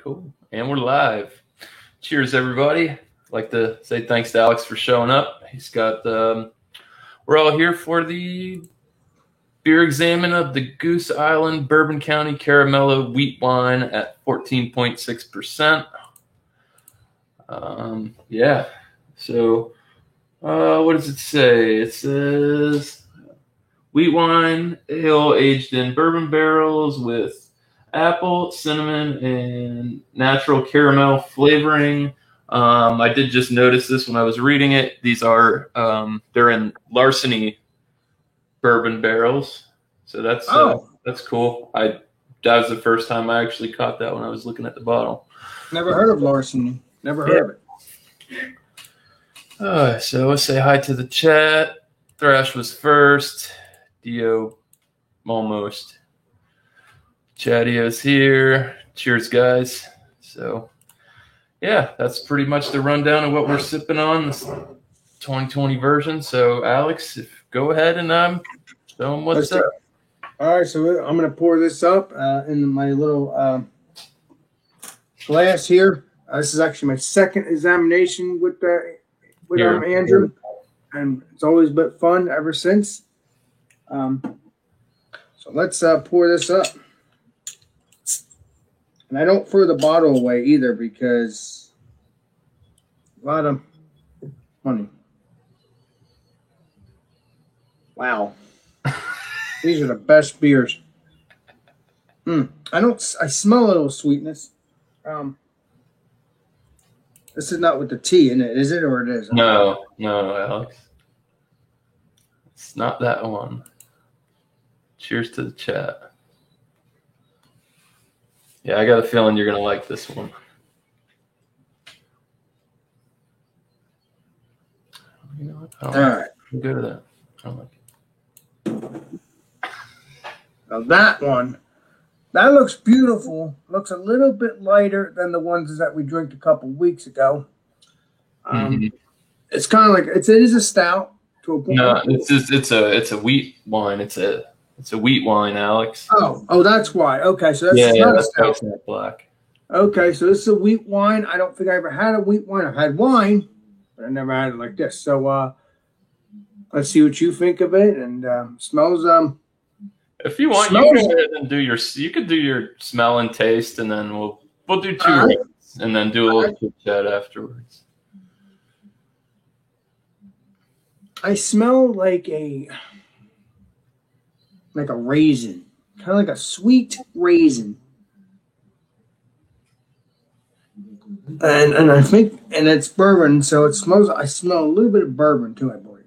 Cool. And we're live. Cheers, everybody. I'd like to say thanks to Alex for showing up. He's got, we're all here for the beer examine of the Goose Island Bourbon County Caramello wheat wine at 14.6%. Yeah. So, what does it say? It says wheat wine, ale aged in bourbon barrels with apple, cinnamon, and natural caramel flavoring. I did just notice this when I was reading it. These are they're in Larceny bourbon barrels, so that's cool. That was the first time I actually caught that when I was looking at the bottle. Never heard of Larceny. Never heard of it. So let's say hi to the chat. Thrash was first. Dio almost. Chatio's here. Cheers, guys. So, yeah, that's pretty much the rundown of what we're sipping on this 2020 version. So, Alex, go ahead and show them what's up. All right, so I'm going to pour this up in my little glass here. This is actually my second examination with Andrew, and it's always been fun ever since. So let's pour this up. And I don't throw the bottle away either because a lot of money. Wow. These are the best beers. I smell a little sweetness. This is not with the tea in it, is it? Or it is? No, Alex. It's not that one. Cheers to the chat. Yeah, I got a feeling you're going to like this one. You know what? All right. I'm good at that. I don't like it. Now that one, that looks beautiful. Looks a little bit lighter than the ones that we drank a couple weeks ago. It's kind of like it is a stout to a point. No, it's a wheat wine. It's a wheat wine, Alex. Oh, that's why. Okay, so that's not a stout. Not black. Okay, so this is a wheat wine. I don't think I ever had a wheat wine. I've had wine, but I never had it like this. So let's see what you think of it. And smells. If you want, you can go ahead and you could do your smell and taste, and then we'll do two rates, and then do a little chit chat afterwards. I smell like a raisin, kind of like a sweet raisin, and I think, and it's bourbon, so it smells. I smell a little bit of bourbon too, I believe.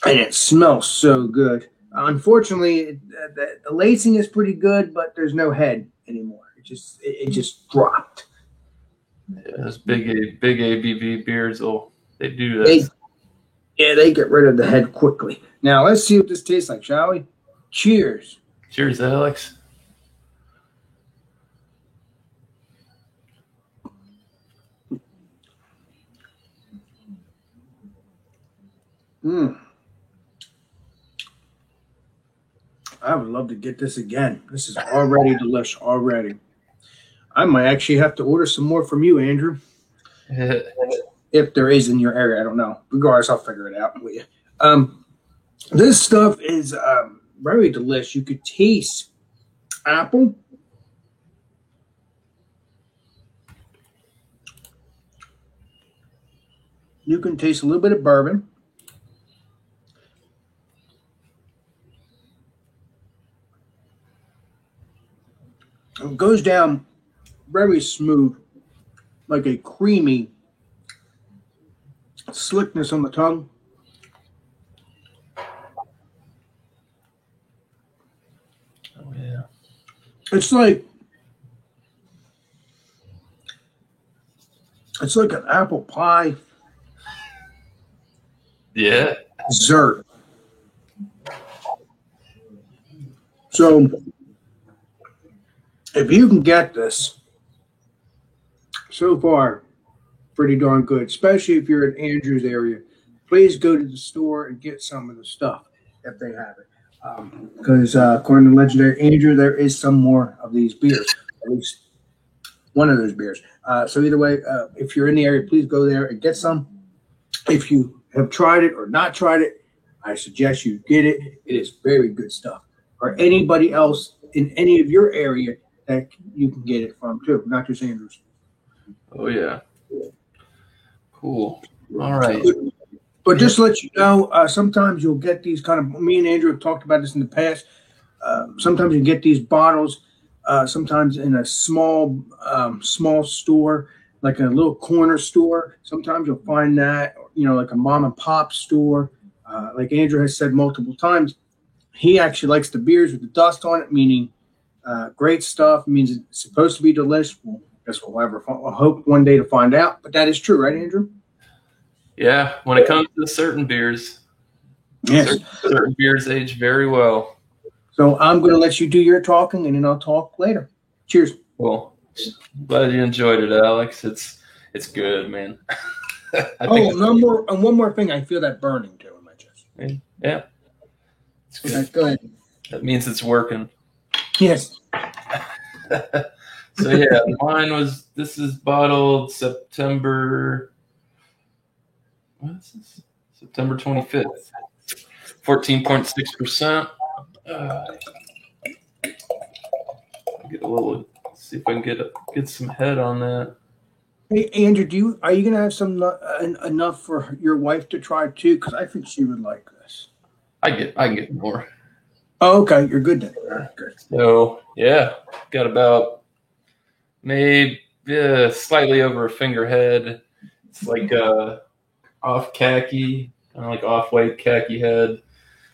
And it smells so good. Unfortunately, the lacing is pretty good, but there's no head anymore. It just dropped. Yeah, those big ABV beers, they do that. They get rid of the head quickly. Now, let's see what this tastes like, shall we? Cheers. Cheers, Alex. I would love to get this again. This is already delicious already. I might actually have to order some more from you, Andrew. If there is in your area, I don't know. Regardless, I'll figure it out with you. This stuff is very delicious. You could taste apple. You can taste a little bit of bourbon. It goes down very smooth, like a creamy slickness on the tongue. Oh, yeah. It's like an apple pie. Yeah. Dessert. So if you can get this, so far, pretty darn good, especially if you're in Andrew's area. Please go to the store and get some of the stuff if they have it. Because according to Legendary Andrew, there is some more of these beers, at least one of those beers. So either way, if you're in the area, please go there and get some. If you have tried it or not tried it, I suggest you get it. It is very good stuff. Or anybody else in any of your area that you can get it from too, not just Andrews. Oh yeah, cool. All right. But just to let you know, sometimes you'll get these kind of. Me and Andrew have talked about this in the past. Sometimes you get these bottles. Sometimes in a small store, like a little corner store. Sometimes you'll find that, like a mom and pop store. Like Andrew has said multiple times, he actually likes the beers with the dust on it, meaning great stuff. Means it's supposed to be delicious. Well, I guess we'll hope one day to find out. But that is true, right, Andrew? Yeah, when it comes to certain beers, yes, certain beers age very well. So I'm going to let you do your talking, and then I'll talk later. Cheers. Well, glad you enjoyed it, Alex. It's good, man. One more thing. I feel that burning too in my chest. Yeah. It's good. Okay, go ahead. That means it's working. Yes. So yeah, this is bottled September. What is this? September 25th. 14.6%. Get a little. See if I can get some head on that. Hey Andrew, are you gonna have some enough for your wife to try too? Because I think she would like this. I can get more. Oh, okay, you're good then. Good. So yeah, got about maybe slightly over a finger head. It's like off khaki, kind of like off-white khaki head,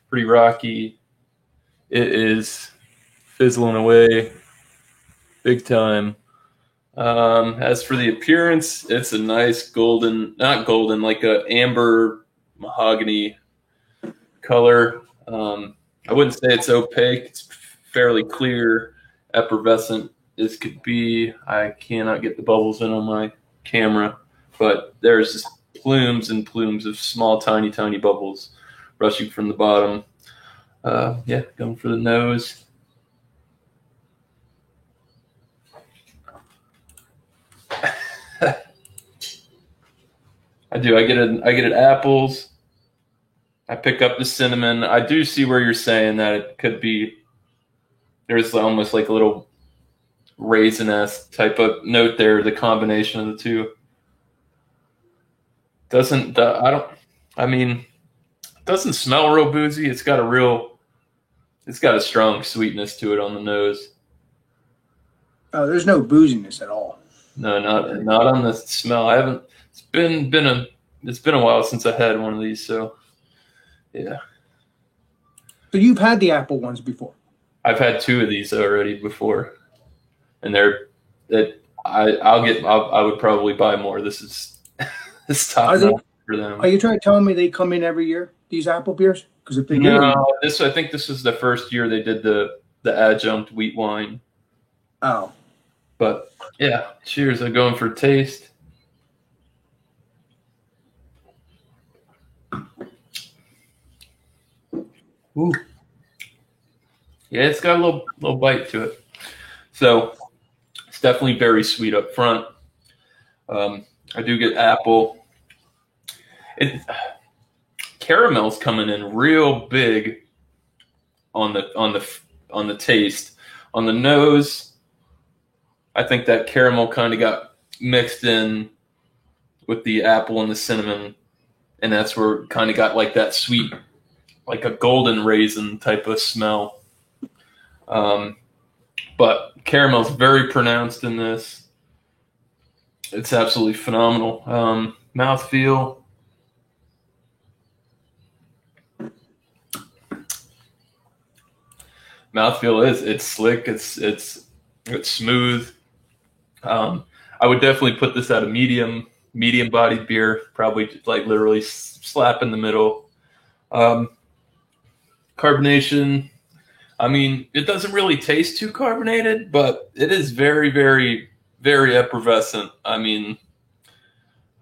pretty rocky. It is fizzling away big time. As for the appearance, it's a nice not golden, like a amber mahogany color. I wouldn't say it's opaque. It's fairly clear, effervescent as could be. I cannot get the bubbles in on my camera, but there's just plumes and plumes of small, tiny bubbles rushing from the bottom. Going for the nose. I do. I get it apples. I pick up the cinnamon. I do see where you're saying that it could be. There's almost like a little raisin-esque type of note there. The combination of the two doesn't smell real boozy. It's got a strong sweetness to it on the nose. Oh, there's no booziness at all. No, not on the smell. I haven't. It's been a while since I had one of these, so yeah. So you've had the apple ones before? I've had two of these already before, and I would probably buy more. This is top notch for them. Are you trying to tell me they come in every year, these apple beers? Because if they do, I think this is the first year they did the adjunct wheat wine. Oh, but yeah. Cheers! I'm going for taste. Ooh. Yeah, it's got a little bite to it. So it's definitely very sweet up front. I do get apple. Caramel's coming in real big on the taste. On the nose, I think that caramel kind of got mixed in with the apple and the cinnamon, and that's where it kind of got like that sweet, like a golden raisin type of smell. But caramel's very pronounced in this. It's absolutely phenomenal. Mouthfeel. It's slick. It's smooth. I would definitely put this at a medium bodied beer, probably just like literally slap in the middle. Carbonation. I mean, it doesn't really taste too carbonated, but it is very, very, very effervescent. I mean,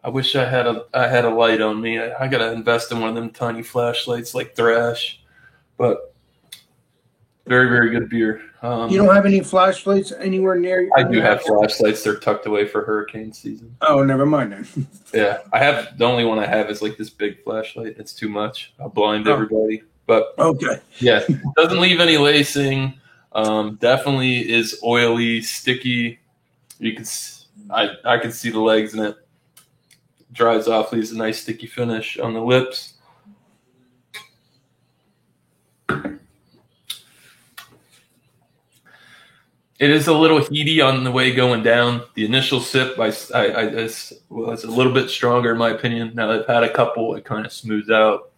I wish I had a light on me. I gotta invest in one of them tiny flashlights like Thrash. But Very, very good beer. You don't have any flashlights anywhere near you? I do have flashlights. They're tucked away for hurricane season. Oh, never mind then. Yeah, I have the only one I have is like this big flashlight. It's too much. I'll blind everybody. But okay. Yeah, doesn't leave any lacing. Definitely is oily, sticky. You can, I can see the legs in it. Dries off, leaves a nice sticky finish on the lips. It is a little heaty on the way going down. The initial sip was a little bit stronger in my opinion. Now that I've had a couple, it kind of smooths out,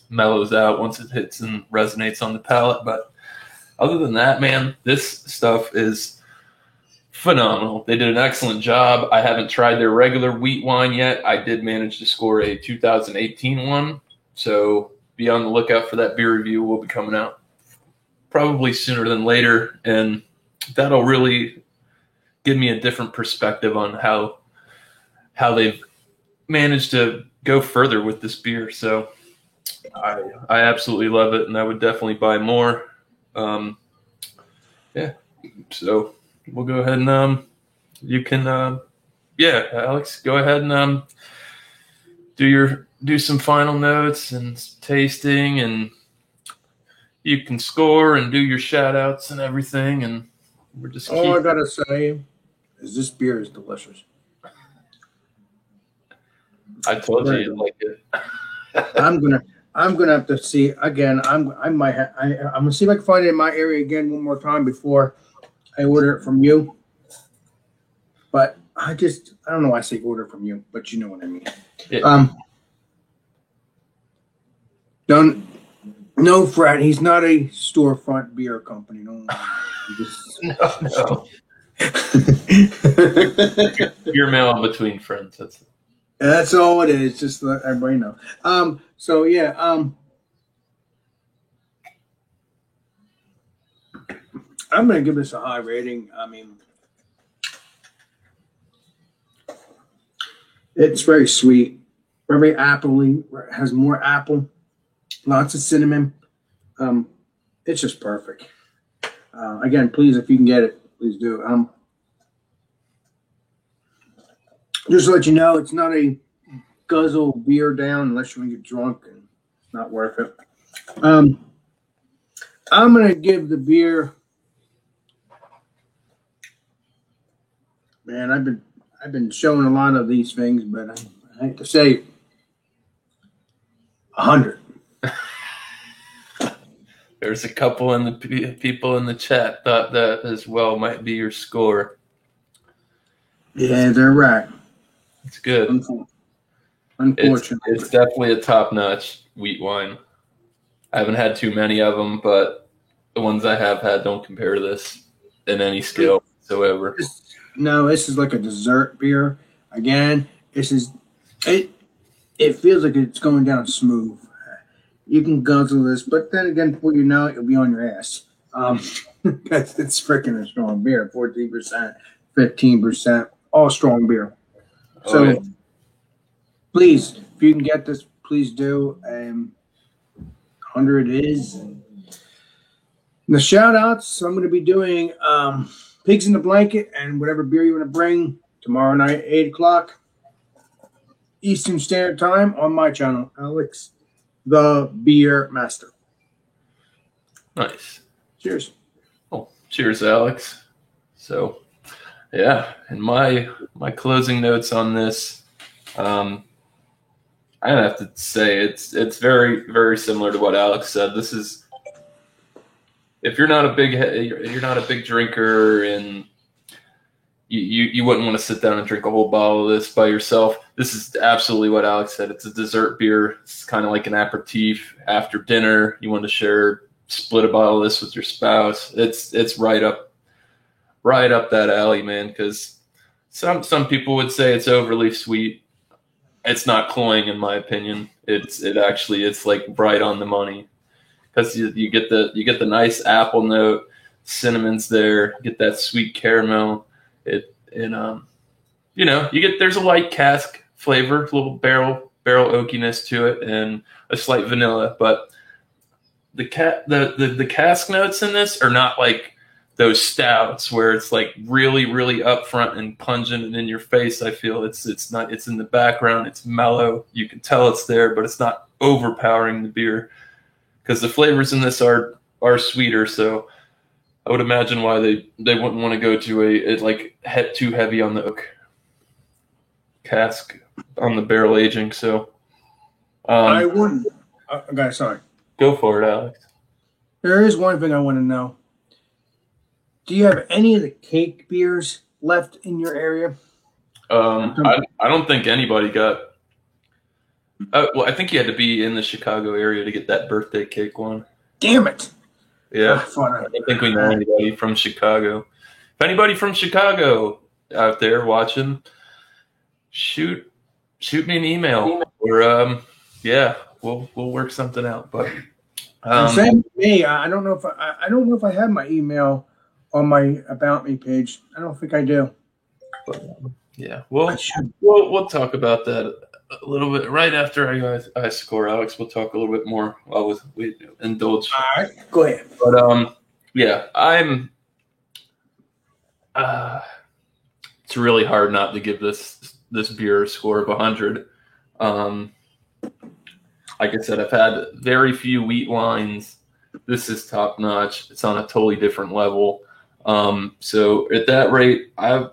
mellows out once it hits and resonates on the palate. But other than that, man, this stuff is phenomenal. They did an excellent job. I haven't tried their regular wheat wine yet. I did manage to score a 2018 one. So be on the lookout for that beer review. Will be coming out probably sooner than later. And that'll really give me a different perspective on how they've managed to go further with this beer. So I absolutely love it, and I would definitely buy more. Yeah, so we'll go ahead and you can Alex, go ahead and do some final notes and tasting, and you can score and do your shout outs and everything, and we're just all I gotta say is this beer is delicious. I told you you'd like it. I'm gonna have to see again. I'm gonna see if I can find it in my area again one more time before I order it from you. But I don't know why I say order from you, but you know what I mean. Yeah. No, Fred, he's not a storefront beer company. No. No. Your mail between friends. That's all it is. Just to let everybody know. So yeah. I'm gonna give this a high rating. I mean, it's very sweet, very appley. Has more apple, lots of cinnamon. It's just perfect. Again, please, if you can get it, please do. Just to let you know, it's not a guzzle beer down unless you want to get drunk, and it's not worth it. I'm gonna give the beer. Man, I've been showing a lot of these things, but I hate to say 100. There's a couple in the people in the chat thought that as well might be your score. Yeah, they're right. It's good. Unfortunately, it's definitely a top-notch wheat wine. I haven't had too many of them, but the ones I have had don't compare to this in any scale whatsoever. No, this is like a dessert beer. Again, it feels like it's going down smooth. You can guzzle this, but then again, before you know it, you'll be on your ass. Because it's freaking a strong beer. 14%, 15%, all strong beer. So, please, if you can get this, please do. 100 is. The shout-outs, I'm going to be doing Pigs in the Blanket and whatever beer you want to bring tomorrow night, 8 o'clock Eastern Standard Time on my channel, Alex the Beer Master. Nice. Cheers. Oh, cheers, Alex. So, yeah, and my closing notes on this, I have to say it's very, very similar to what Alex said. This is, if you're not a big drinker and you wouldn't want to sit down and drink a whole bottle of this by yourself. This is absolutely what Alex said. It's a dessert beer. It's kind of like an aperitif after dinner. You want to split a bottle of this with your spouse. It's right up that alley, man. Because some people would say it's overly sweet. It's not cloying, in my opinion. It's like right on the money. Because you get the nice apple note, cinnamon's there, get that sweet caramel. There's a light cask flavor, a little barrel oakiness to it, and a slight vanilla. But the cask notes in this are not like those stouts where it's like really, really upfront and pungent and in your face. I feel it's in the background. It's mellow. You can tell it's there, but it's not overpowering the beer because the flavors in this are sweeter. So I would imagine why they wouldn't want to go to a like too heavy on the oak cask on the barrel aging. So I wouldn't. Okay, sorry. Go for it, Alex. There is one thing I want to know. Do you have any of the cake beers left in your area? I don't think anybody got. Well, I think you had to be in the Chicago area to get that birthday cake one. Damn it! Yeah, I don't think we know anybody from Chicago. If anybody from Chicago out there watching, shoot me an email or yeah, we'll work something out. But same to me. I don't know if I have my email on my About Me page. I don't think I do. But, yeah, we'll talk about that a little bit right after I score, Alex. We'll talk a little bit more while we indulge. All right, go ahead. But yeah, I'm. It's really hard not to give this beer a score of 100. Like I said, I've had very few wheat wines. This is top notch. It's on a totally different level. So at that rate, I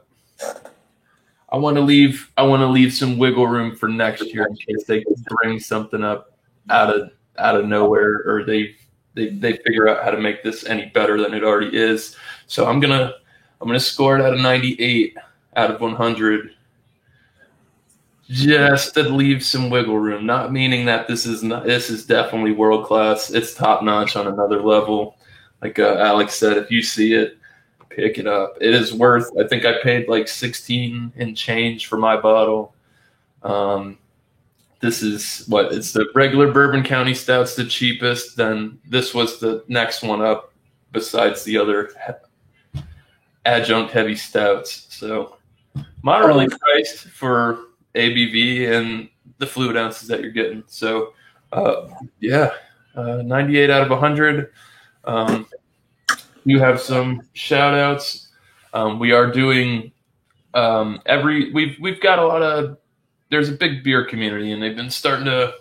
want to leave some wiggle room for next year in case they bring something up out of nowhere or they figure out how to make this any better than it already is. So I'm gonna score it at a 98 out of 100, just to leave some wiggle room. Not meaning that this is definitely world class. It's top notch on another level. Like Alex said, if you see it, pick it up. It is worth. I think I paid like 16 and change for my bottle. This is it's the regular Bourbon County Stout's the cheapest. Then this was the next one up, besides the other adjunct heavy stouts. So moderately priced for ABV and the fluid ounces that you're getting. So yeah, 98 out of 100. You have some shout outs. We are doing we've got a lot of, there's a big beer community and they've been starting to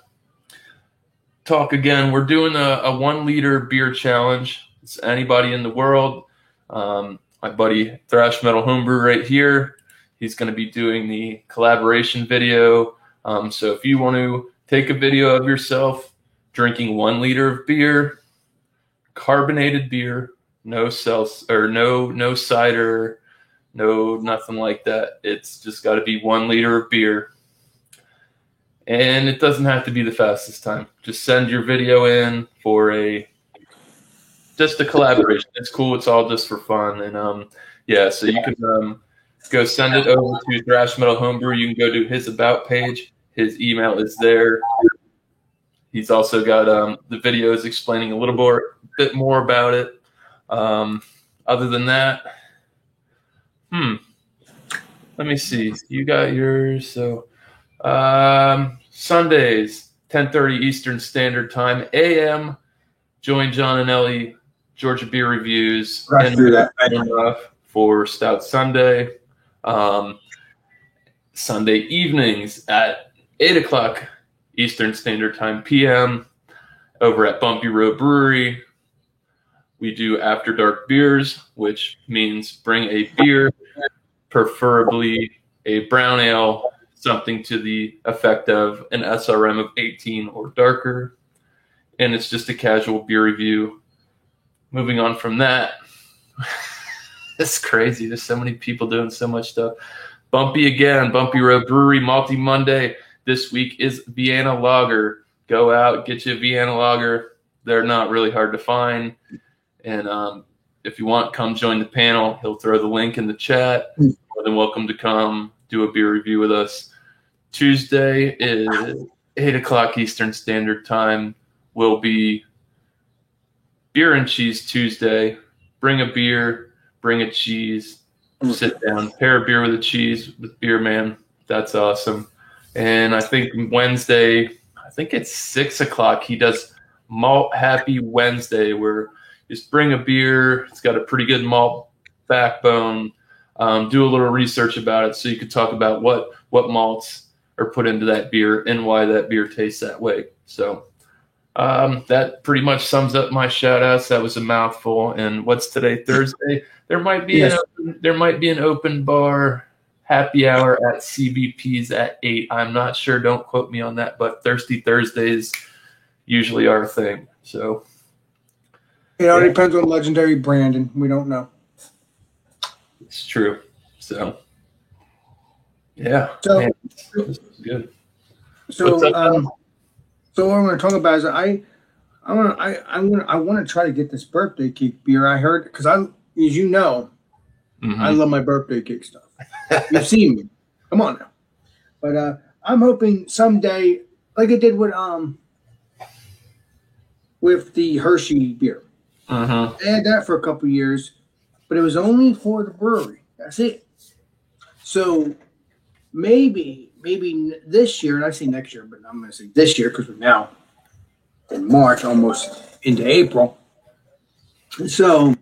talk again. We're doing a 1 liter beer challenge. It's anybody in the world. My buddy Thrash Metal Homebrew right here, he's going to be doing the collaboration video. So if you want to take a video of yourself drinking 1 liter of beer, carbonated beer, no cider, no nothing like that. It's just got to be 1 liter of beer. And it doesn't have to be the fastest time. Just send your video in for just a collaboration. It's cool. It's all just for fun. And yeah, so you can go send it over to Thrash Metal Homebrew. You can go to his About page. His email is there. He's also got the videos explaining a little bit more about it. Other than that, let me see. You got yours. So Sundays, 10:30 Eastern Standard Time, AM. Join John and Ellie, Georgia Beer Reviews, Right through that for Stout Sunday. Sunday evenings at 8 o'clock Eastern Standard Time, PM, over at Bumpy Road Brewery. We do After Dark beers, which means bring a beer, preferably a brown ale, something to the effect of an SRM of 18 or darker. And it's just a casual beer review. Moving on from that, it's crazy. There's so many people doing so much stuff. Bumpy again, Bumpy Road Brewery, Malty Monday. This week is Vienna Lager. Go out, get you a Vienna Lager. They're not really hard to find. And if you want, come join the panel. He'll throw the link in the chat. More than welcome to come do a beer review with us. Tuesday is 8 o'clock Eastern Standard Time. Will be Beer and Cheese Tuesday. Bring a beer, bring a cheese, sit down, pair a beer with a cheese with Beer Man. That's awesome. And I think Wednesday, I think it's 6 o'clock, he does Malt Happy Wednesday, where you just bring a beer. It's got a pretty good malt backbone. Do a little research about it so you could talk about what malts are put into that beer and why that beer tastes that way. So that pretty much sums up my shout outs. That was a mouthful. And what's today? Thursday? There might be an open bar happy hour at CBP's at 8. I'm not sure. Don't quote me on that, but Thirsty Thursdays usually are a thing. So it all depends on Legendary Brandon. We don't know. It's true. So yeah. So man, this is good. So what I'm going to talk about is I want to try to get this birthday cake beer. I heard because as you know, I love my birthday cake stuff. You've seen me. Come on now. But I'm hoping someday, like I did with the Hershey beer. I had that for a couple of years, but it was only for the brewery. That's it. So maybe this year, and I say next year, but I'm going to say this year because we're now in March, almost into April. So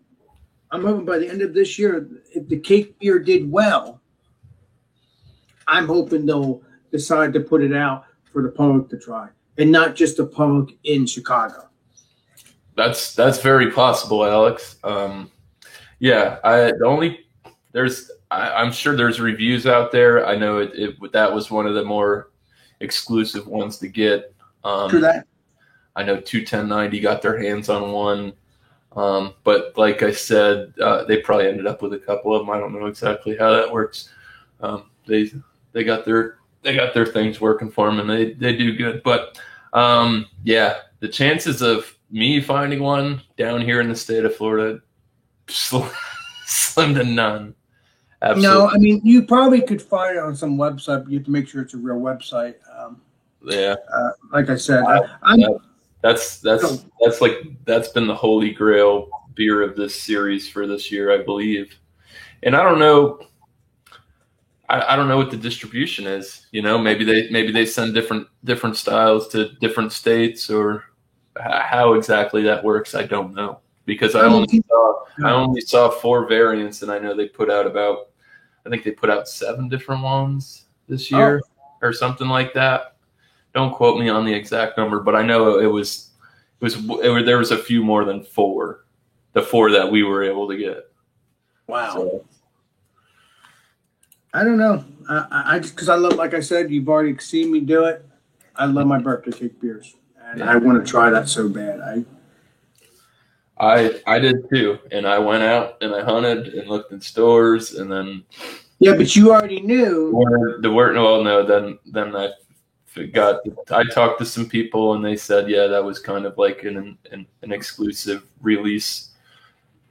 I'm hoping by the end of this year, if the cake beer did well, I'm hoping they'll decide to put it out for the public to try, and not just the public in Chicago. That's very possible, Alex. I'm sure there's reviews out there. I know that was one of the more exclusive ones to get. True that. I know 21090 got their hands on one. But like I said, they probably ended up with a couple of them. I don't know exactly how that works. They got their things working for them, and they do good. But the chances of me finding one down here in the state of Florida, slim to none. Absolutely. No, I mean you probably could find it on some website, but you have to make sure it's a real website. Like I said, that's been the holy grail beer of this series for this year, I believe. And I don't know. I don't know what the distribution is. You know, maybe they send different styles to different states, or how exactly that works. I don't know, because I only saw 4 variants, and I know they put out I think they put out 7 different ones this year or something like that. Don't quote me on the exact number, but I know there was a few more than 4. The 4 that we were able to get. Wow. So, I don't know. I just because I love, like I said, you've already seen me do it. I love my birthday cake beers, and I want to try that so bad. I did too, and I went out and I hunted and looked in stores, and then but you already knew the word. Well, no, then I talked to some people, and they said, that was kind of like an exclusive release,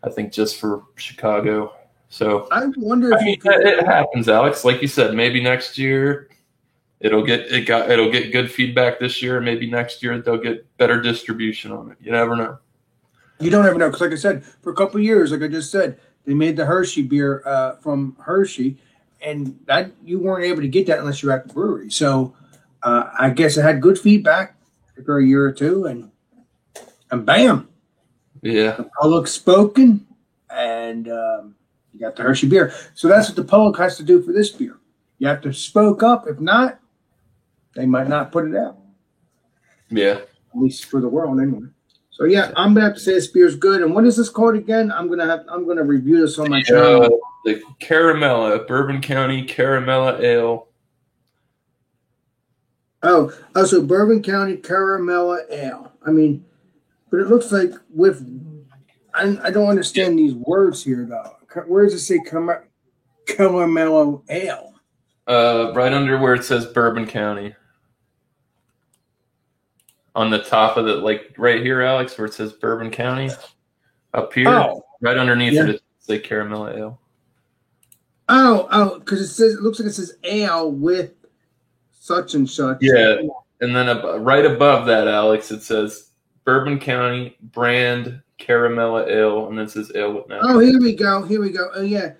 I think, just for Chicago. So I wonder if it happens, Alex. Like you said, maybe next year it'll get good feedback this year. Maybe next year they'll get better distribution on it. You never know. You don't ever know, because like I said, for a couple of years, like I just said, they made the Hershey beer from Hershey, and that you weren't able to get that unless you're at the brewery. So I guess it had good feedback for a year or two, and bam, the public spoken, and you got the Hershey beer. So that's what the public has to do for this beer. You have to spoke up. If not, they might not put it out. Yeah, at least for the world anyway. So I'm gonna have to say this beer's good. And what is this called again? I'm gonna review this on my channel. The Caramella, Bourbon County Caramella Ale. So Bourbon County Caramella Ale. I mean, but it looks like I don't understand these words here though. Where does it say Caramella Ale? Right under where it says Bourbon County. On the top of it, like right here, Alex, where it says Bourbon County, up here, right underneath it says Caramella Ale. Because it looks like it says ale with such and such. Yeah, and then right above that, Alex, it says Bourbon County brand Caramella Ale, and then it says ale with natural. Oh, here we go. Oh yeah,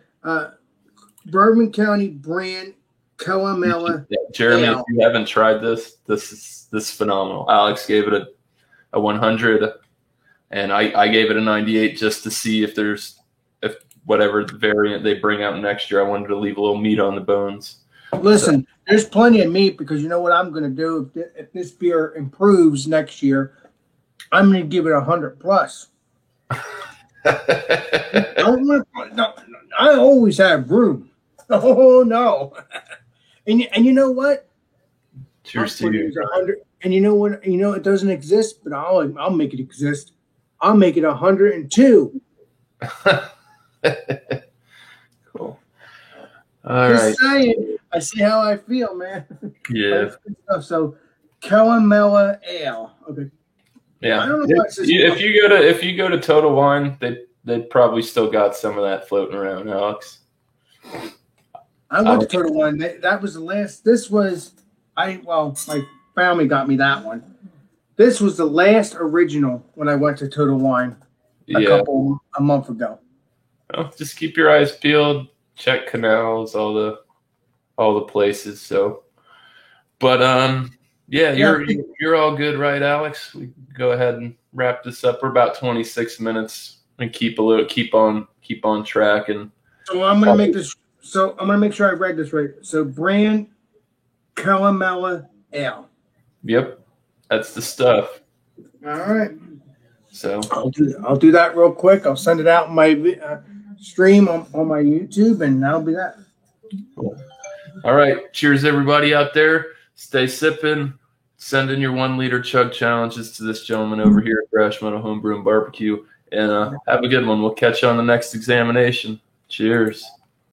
Bourbon County brand Caramella. Jeremy, Ale. if you haven't tried this is phenomenal. Alex gave it a 100, and I gave it a 98 just to see if whatever variant they bring out next year, I wanted to leave a little meat on the bones. Listen, there's plenty of meat because you know what I'm going to do if this beer improves next year. I'm going to give it 100 plus. I always have room. Oh no! And you know what? Cheers to you. 100. And you know what? You know it doesn't exist, but I'll make it exist. I'll make it 102. Cool. All right. Saying, I see how I feel, man. Yeah. So, Calamella Ale. Okay. Yeah. I don't know if you go to Total Wine, they probably still got some of that floating around, Alex. I went to Total Wine. That was the last. This was my family got me that one. This was the last original when I went to Total Wine a month ago. Well, just keep your eyes peeled. Check canals, all the places. So, but yeah, you're all good, right, Alex? We can go ahead and wrap this up. We're about 26 minutes and keep on track. And so I'm gonna make this. So I'm gonna make sure I read this right. So brand Calamella Ale. Yep, that's the stuff. All right. So I'll do that real quick. I'll send it out in my stream on my YouTube, and that'll be that. Cool. All right. Cheers, everybody out there. Stay sipping. Send in your 1 liter chug challenges to this gentleman over here at Thrash Metal Homebrew and Barbecue. And have a good one. We'll catch you on the next examination. Cheers.